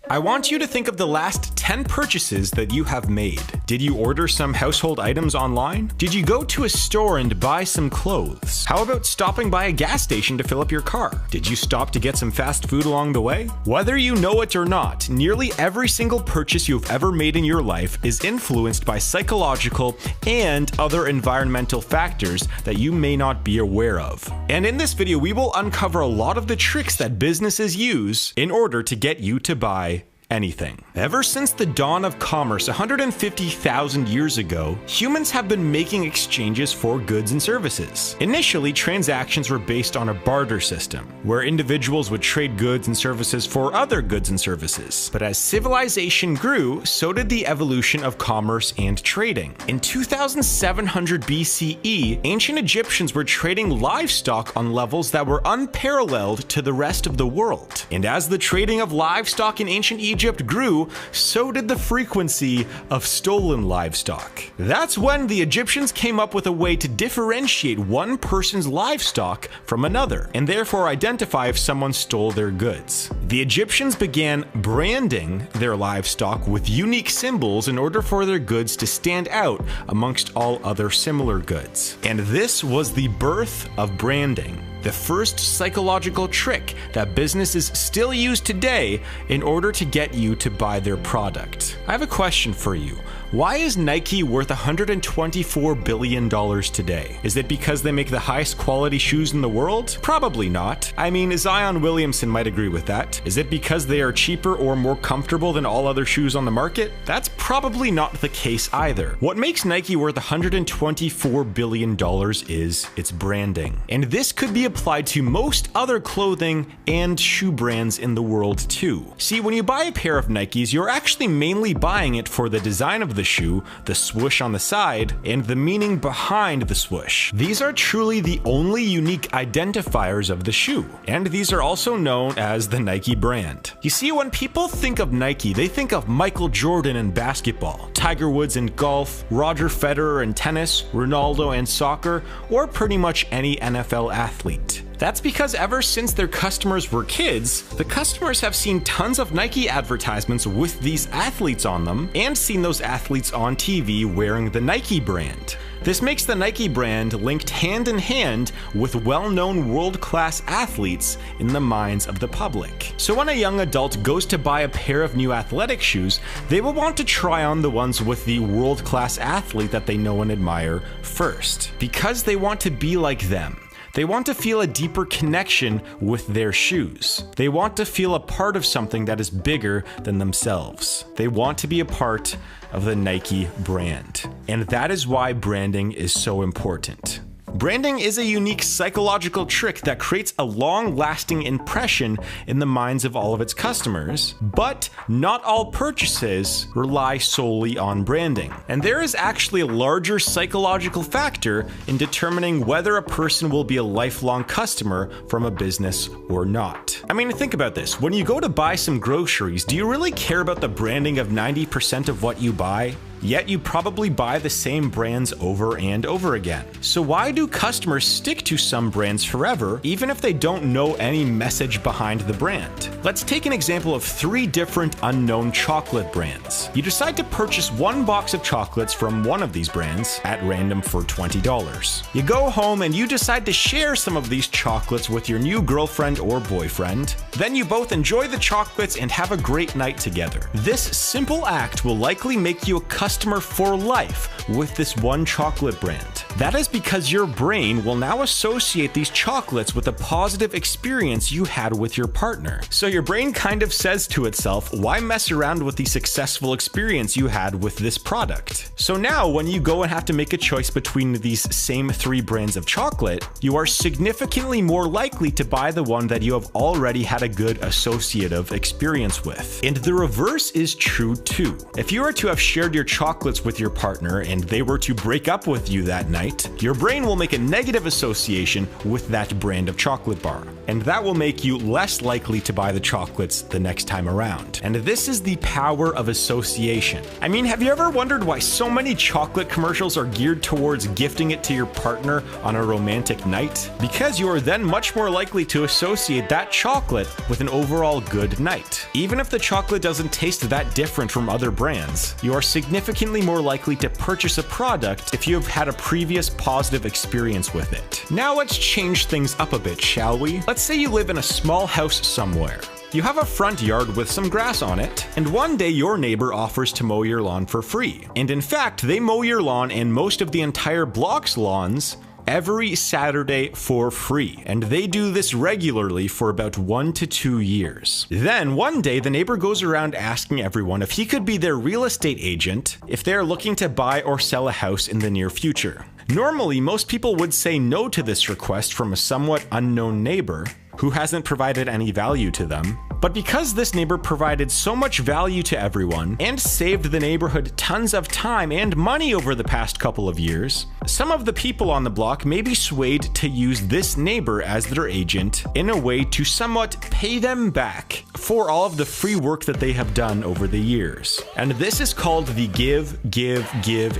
I want you to think of the last 10 purchases that you have made. Did you order some household items online? Did you go to a store and buy some clothes? How about stopping by a gas station to fill up your car? Did you stop to get some fast food along the way? Whether you know it or not, nearly every single purchase you've ever made in your life is influenced by psychological and other environmental factors that you may not be aware of. And in this video, we will uncover a lot of the tricks that businesses use in order to get you to buy anything. Ever since the dawn of commerce 150,000 years ago, humans have been making exchanges for goods and services. Initially, transactions were based on a barter system, where individuals would trade goods and services for other goods and services. But as civilization grew, so did the evolution of commerce and trading. In 2700 BCE, ancient Egyptians were trading livestock on levels that were unparalleled to the rest of the world. And as the trading of livestock in ancient Egypt grew, so did the frequency of stolen livestock. That's when the Egyptians came up with a way to differentiate one person's livestock from another, and therefore identify if someone stole their goods. The Egyptians began branding their livestock with unique symbols in order for their goods to stand out amongst all other similar goods. And this was the birth of branding, the first psychological trick that businesses still use today in order to get you to buy their product. I have a question for you. Why is Nike worth $124 billion today? Is it because they make the highest quality shoes in the world? Probably not. I mean, Zion Williamson might agree with that. Is it because they are cheaper or more comfortable than all other shoes on the market? That's probably not the case either. What makes Nike worth $124 billion is its branding. And this could be applied to most other clothing and shoe brands in the world too. See, when you buy a pair of Nikes, you're actually mainly buying it for the design of the shoe, the swoosh on the side, and the meaning behind the swoosh. These are truly the only unique identifiers of the shoe, and these are also known as the Nike brand. You see, when people think of Nike, they think of Michael Jordan in basketball, Tiger Woods in golf, Roger Federer in tennis, Ronaldo in soccer, or pretty much any NFL athlete. That's because ever since their customers were kids, the customers have seen tons of Nike advertisements with these athletes on them, and seen those athletes on TV wearing the Nike brand. This makes the Nike brand linked hand in hand with well-known world-class athletes in the minds of the public. So when a young adult goes to buy a pair of new athletic shoes, they will want to try on the ones with the world-class athlete that they know and admire first, because they want to be like them. They want to feel a deeper connection with their shoes. They want to feel a part of something that is bigger than themselves. They want to be a part of the Nike brand. And that is why branding is so important. Branding is a unique psychological trick that creates a long-lasting impression in the minds of all of its customers, but not all purchases rely solely on branding. And there is actually a larger psychological factor in determining whether a person will be a lifelong customer from a business or not. I mean, think about this. When you go to buy some groceries, do you really care about the branding of 90% of what you buy? Yet you probably buy the same brands over and over again. So why do customers stick to some brands forever, even if they don't know any message behind the brand? Let's take an example of 3 different unknown chocolate brands. You decide to purchase one box of chocolates from one of these brands at random for $20. You go home and you decide to share some of these chocolates with your new girlfriend or boyfriend. Then you both enjoy the chocolates and have a great night together. This simple act will likely make you a customer for life with this one chocolate brand. That is because your brain will now associate these chocolates with a positive experience you had with your partner. So your brain kind of says to itself, why mess around with the successful experience you had with this product? So now when you go and have to make a choice between these same 3 brands of chocolate, you are significantly more likely to buy the one that you have already had a good associative experience with. And the reverse is true too. If you were to have shared your chocolates with your partner and they were to break up with you that night, night, your brain will make a negative association with that brand of chocolate bar. And that will make you less likely to buy the chocolates the next time around. And this is the power of association. I mean, have you ever wondered why so many chocolate commercials are geared towards gifting it to your partner on a romantic night? Because you are then much more likely to associate that chocolate with an overall good night. Even if the chocolate doesn't taste that different from other brands, you are significantly more likely to purchase a product if you have had a previous positive experience with it. Now let's change things up a bit, shall we? Let's say you live in a small house somewhere. You have a front yard with some grass on it, and one day your neighbor offers to mow your lawn for free. And in fact, they mow your lawn and most of the entire block's lawns every Saturday for free, and they do this regularly for about 1 to 2 years. Then one day the neighbor goes around asking everyone if he could be their real estate agent if they're looking to buy or sell a house in the near future. Normally, most people would say no to this request from a somewhat unknown neighbor who hasn't provided any value to them. But because this neighbor provided so much value to everyone and saved the neighborhood tons of time and money over the past couple of years, some of the people on the block may be swayed to use this neighbor as their agent in a way to somewhat pay them back for all of the free work that they have done over the years. And this is called the give,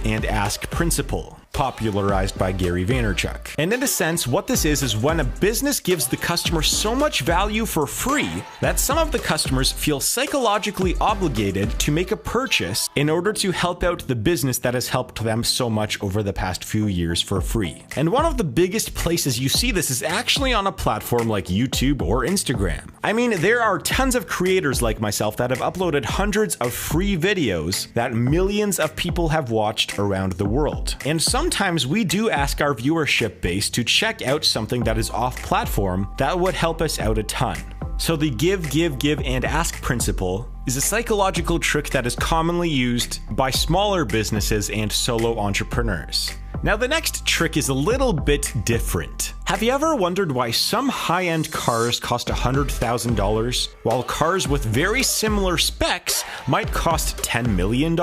and ask principle, popularized by Gary Vaynerchuk. And in a sense, what this is when a business gives the customer so much value for free that some of the customers feel psychologically obligated to make a purchase in order to help out the business that has helped them so much over the past few years for free. And one of the biggest places you see this is actually on a platform like YouTube or Instagram. I mean, there are tons of creators like myself that have uploaded hundreds of free videos that millions of people have watched around the world. And sometimes we do ask our viewership base to check out something that is off platform that would help us out a ton. So the give, and ask principle is a psychological trick that is commonly used by smaller businesses and solo entrepreneurs. Now, the next trick is a little bit different. Have you ever wondered why some high-end cars cost $100,000 while cars with very similar specs might cost $10 million?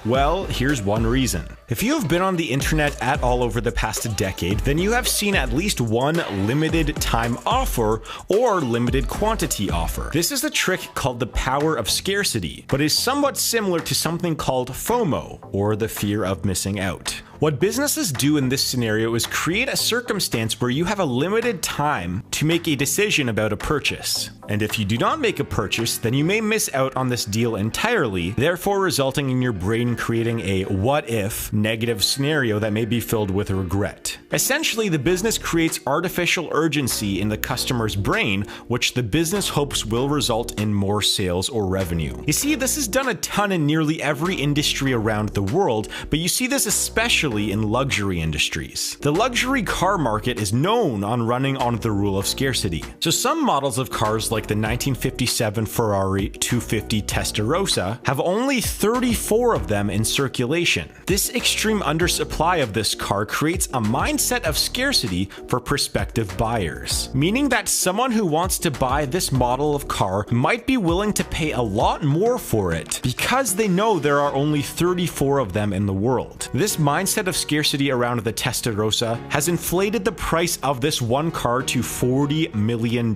Well, here's one reason. If you have been on the internet at all over the past decade, then you have seen at least one limited time offer or limited quantity offer. This is a trick called the power of scarcity, but is somewhat similar to something called FOMO, or the fear of missing out. What businesses do in this scenario is create a circumstance where you have a limited time to make a decision about a purchase. And if you do not make a purchase, then you may miss out on this deal entirely, therefore resulting in your brain creating a what-if negative scenario that may be filled with regret. Essentially, the business creates artificial urgency in the customer's brain, which the business hopes will result in more sales or revenue. You see, this is done a ton in nearly every industry around the world, but you see this especially in luxury industries. The luxury car market is known on running on the rule of scarcity. So some models of cars like the 1957 Ferrari 250 Testarossa have only 34 of them in circulation. This extreme undersupply of this car creates a mindset of scarcity for prospective buyers, meaning that someone who wants to buy this model of car might be willing to pay a lot more for it because they know there are only 34 of them in the world. This mindset of scarcity around the Testarossa has inflated the price of this one car to $40 million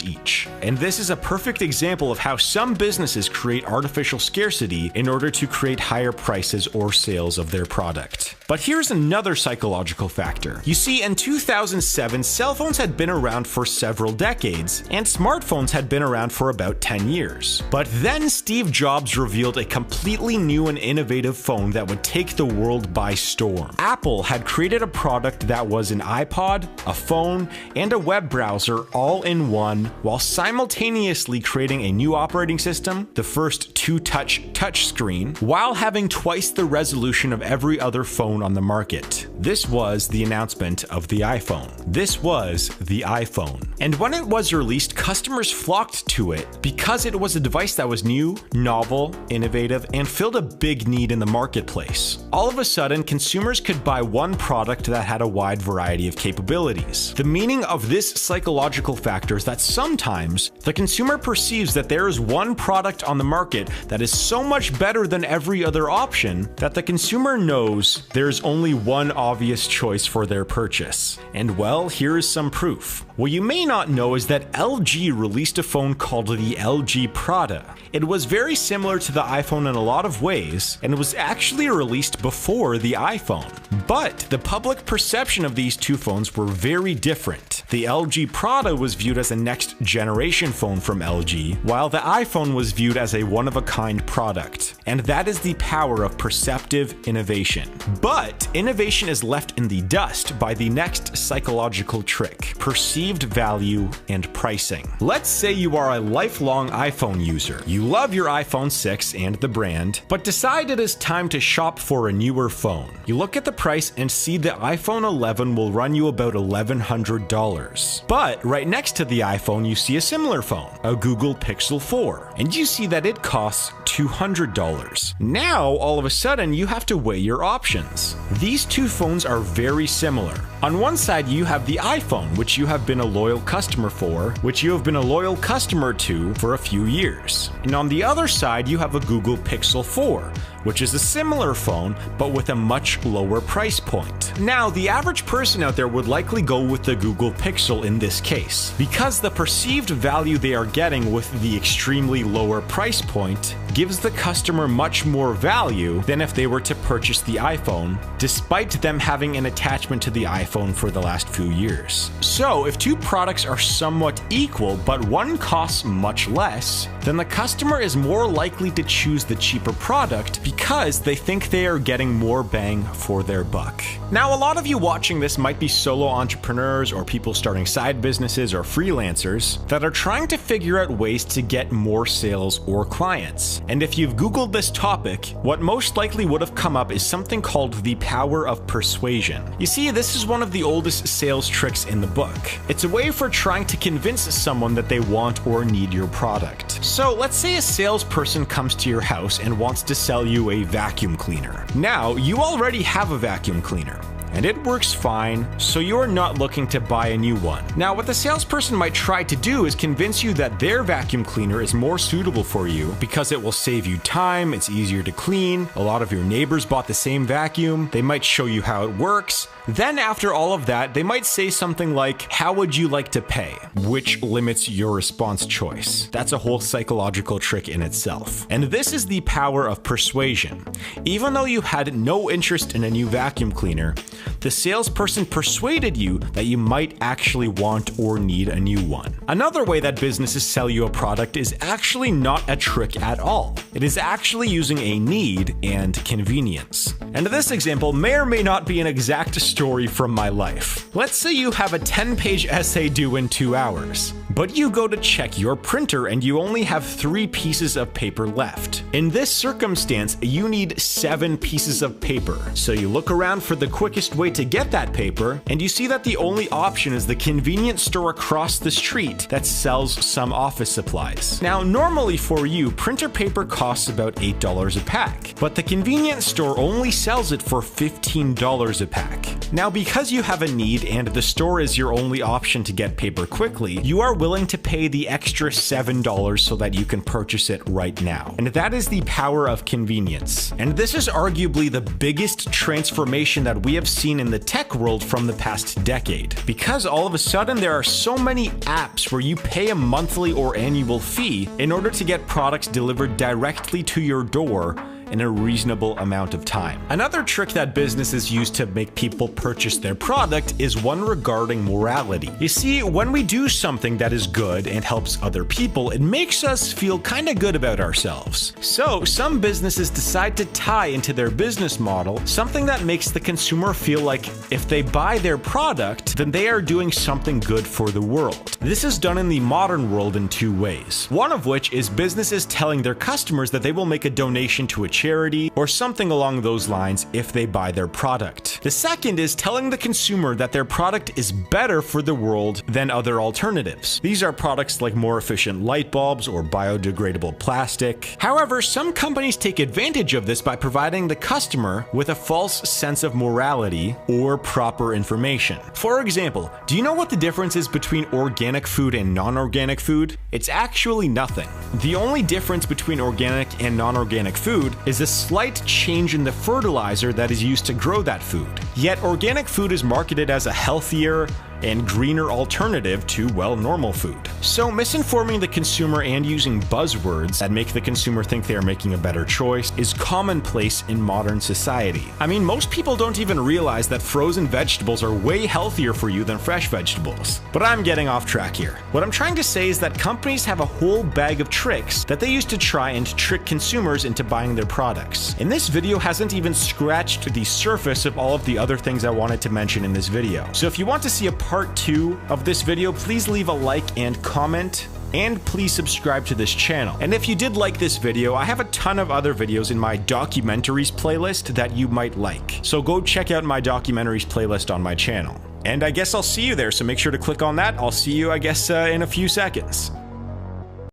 each. And this is a perfect example of how some businesses create artificial scarcity in order to create higher prices or sales of their product. But here's another psychological factor. You see, in 2007, cell phones had been around for several decades, and smartphones had been around for about 10 years. But then Steve Jobs revealed a completely new and innovative phone that would take the world by storm. Apple had created a product that was an iPod, a phone, and a web browser all in one, while simultaneously creating a new operating system, the first two-touch touchscreen, while having twice the resolution of every other phone on the market. This was the announcement of the iPhone. This was the iPhone. And when it was released, customers flocked to it because it was a device that was new, novel, innovative, and filled a big need in the marketplace. All of a sudden, consumers could buy one product that had a wide variety of capabilities. The meaning of this psychological factor is that sometimes the consumer perceives that there is one product on the market that is so much better than every other option that the consumer knows there's only one obvious choice for their purchase. And well, here is some proof. What you may not know is that LG released a phone called the LG Prada. It was very similar to the iPhone in a lot of ways, and was actually released before the iPhone. But the public perception of these two phones were very different. The LG Prada was viewed as a next generation phone from LG, while the iPhone was viewed as a one-of-a-kind product. And that is the power of perceptive innovation. But innovation is left in the dust by the next psychological trick: perceived value and pricing. Let's say you are a lifelong iPhone user. You love your iPhone 6 and the brand, but decide it is time to shop for a newer phone. You look at the price and see the iPhone 11 will run you about $1,100. But right next to the iPhone, you see a similar phone, a Google Pixel 4, and you see that it costs $200. Now, all of a sudden, you have to weigh your options. These two phones are very similar. On one side, you have the iPhone, which you have been a loyal customer for, which you have been a loyal customer to for a few years. And on the other side, you have a Google Pixel 4, which is a similar phone, but with a much lower price point. Now, the average person out there would likely go with the Google Pixel in this case, because the perceived value they are getting with the extremely lower price point gives the customer much more value than if they were to purchase the iPhone, despite them having an attachment to the iPhone for the last few years. So, if two products are somewhat equal, but one costs much less, then the customer is more likely to choose the cheaper product because they think they are getting more bang for their buck. Now, a lot of you watching this might be solo entrepreneurs or people starting side businesses or freelancers that are trying to figure out ways to get more sales or clients. And if you've Googled this topic, what most likely would have come up is something called the power of persuasion. You see, this is one of the oldest sales tricks in the book. It's a way for trying to convince someone that they want or need your product. So let's say a salesperson comes to your house and wants to sell you a vacuum cleaner. Now, you already have a vacuum cleaner, and it works fine, so you're not looking to buy a new one. Now, what the salesperson might try to do is convince you that their vacuum cleaner is more suitable for you because it will save you time, it's easier to clean, a lot of your neighbors bought the same vacuum, they might show you how it works. Then after all of that, they might say something like, "How would you like to pay?" which limits your response choice. That's a whole psychological trick in itself. And this is the power of persuasion. Even though you had no interest in a new vacuum cleaner, the salesperson persuaded you that you might actually want or need a new one. Another way that businesses sell you a product is actually not a trick at all. It is actually using a need and convenience. And this example may or may not be an exact story from my life. Let's say you have a 10-page essay due in 2 hours, but you go to check your printer and you only have 3 pieces of paper left. In this circumstance, you need 7 pieces of paper. So you look around for the quickest way to get that paper, and you see that the only option is the convenience store across the street that sells some office supplies. Now, normally for you, printer paper costs about $8 a pack, but the convenience store only sells it for $15 a pack. Now, because you have a need and the store is your only option to get paper quickly, you are willing to pay the extra $7 so that you can purchase it right now. And that is the power of convenience. And this is arguably the biggest transformation that we have seen in the tech world from the past decade. Because all of a sudden there are so many apps where you pay a monthly or annual fee in order to get products delivered directly to your door in a reasonable amount of time. Another trick that businesses use to make people purchase their product is one regarding morality. You see, when we do something that is good and helps other people, it makes us feel kind of good about ourselves. So some businesses decide to tie into their business model something that makes the consumer feel like if they buy their product, then they are doing something good for the world. This is done in the modern world in 2 ways. One of which is businesses telling their customers that they will make a donation to a charity or something along those lines if they buy their product. The second is telling the consumer that their product is better for the world than other alternatives. These are products like more efficient light bulbs or biodegradable plastic. However, some companies take advantage of this by providing the customer with a false sense of morality or proper information. For example, do you know what the difference is between organic food and non-organic food? It's actually nothing. The only difference between organic and non-organic food is a slight change in the fertilizer that is used to grow that food. Yet organic food is marketed as a healthier and greener alternative to, well, normal food. So misinforming the consumer and using buzzwords that make the consumer think they are making a better choice is commonplace in modern society. I mean, most people don't even realize that frozen vegetables are way healthier for you than fresh vegetables. But I'm getting off track here. What I'm trying to say is that companies have a whole bag of tricks that they use to try and trick consumers into buying their products. And this video hasn't even scratched the surface of all of the other things I wanted to mention in this video. So if you want to see a part 2 of this video, please leave a like and comment, and please subscribe to this channel. And if you did like this video, I have a ton of other videos in my documentaries playlist that you might like. So go check out my documentaries playlist on my channel. And I guess I'll see you there, so make sure to click on that. I'll see you, I guess, in a few seconds.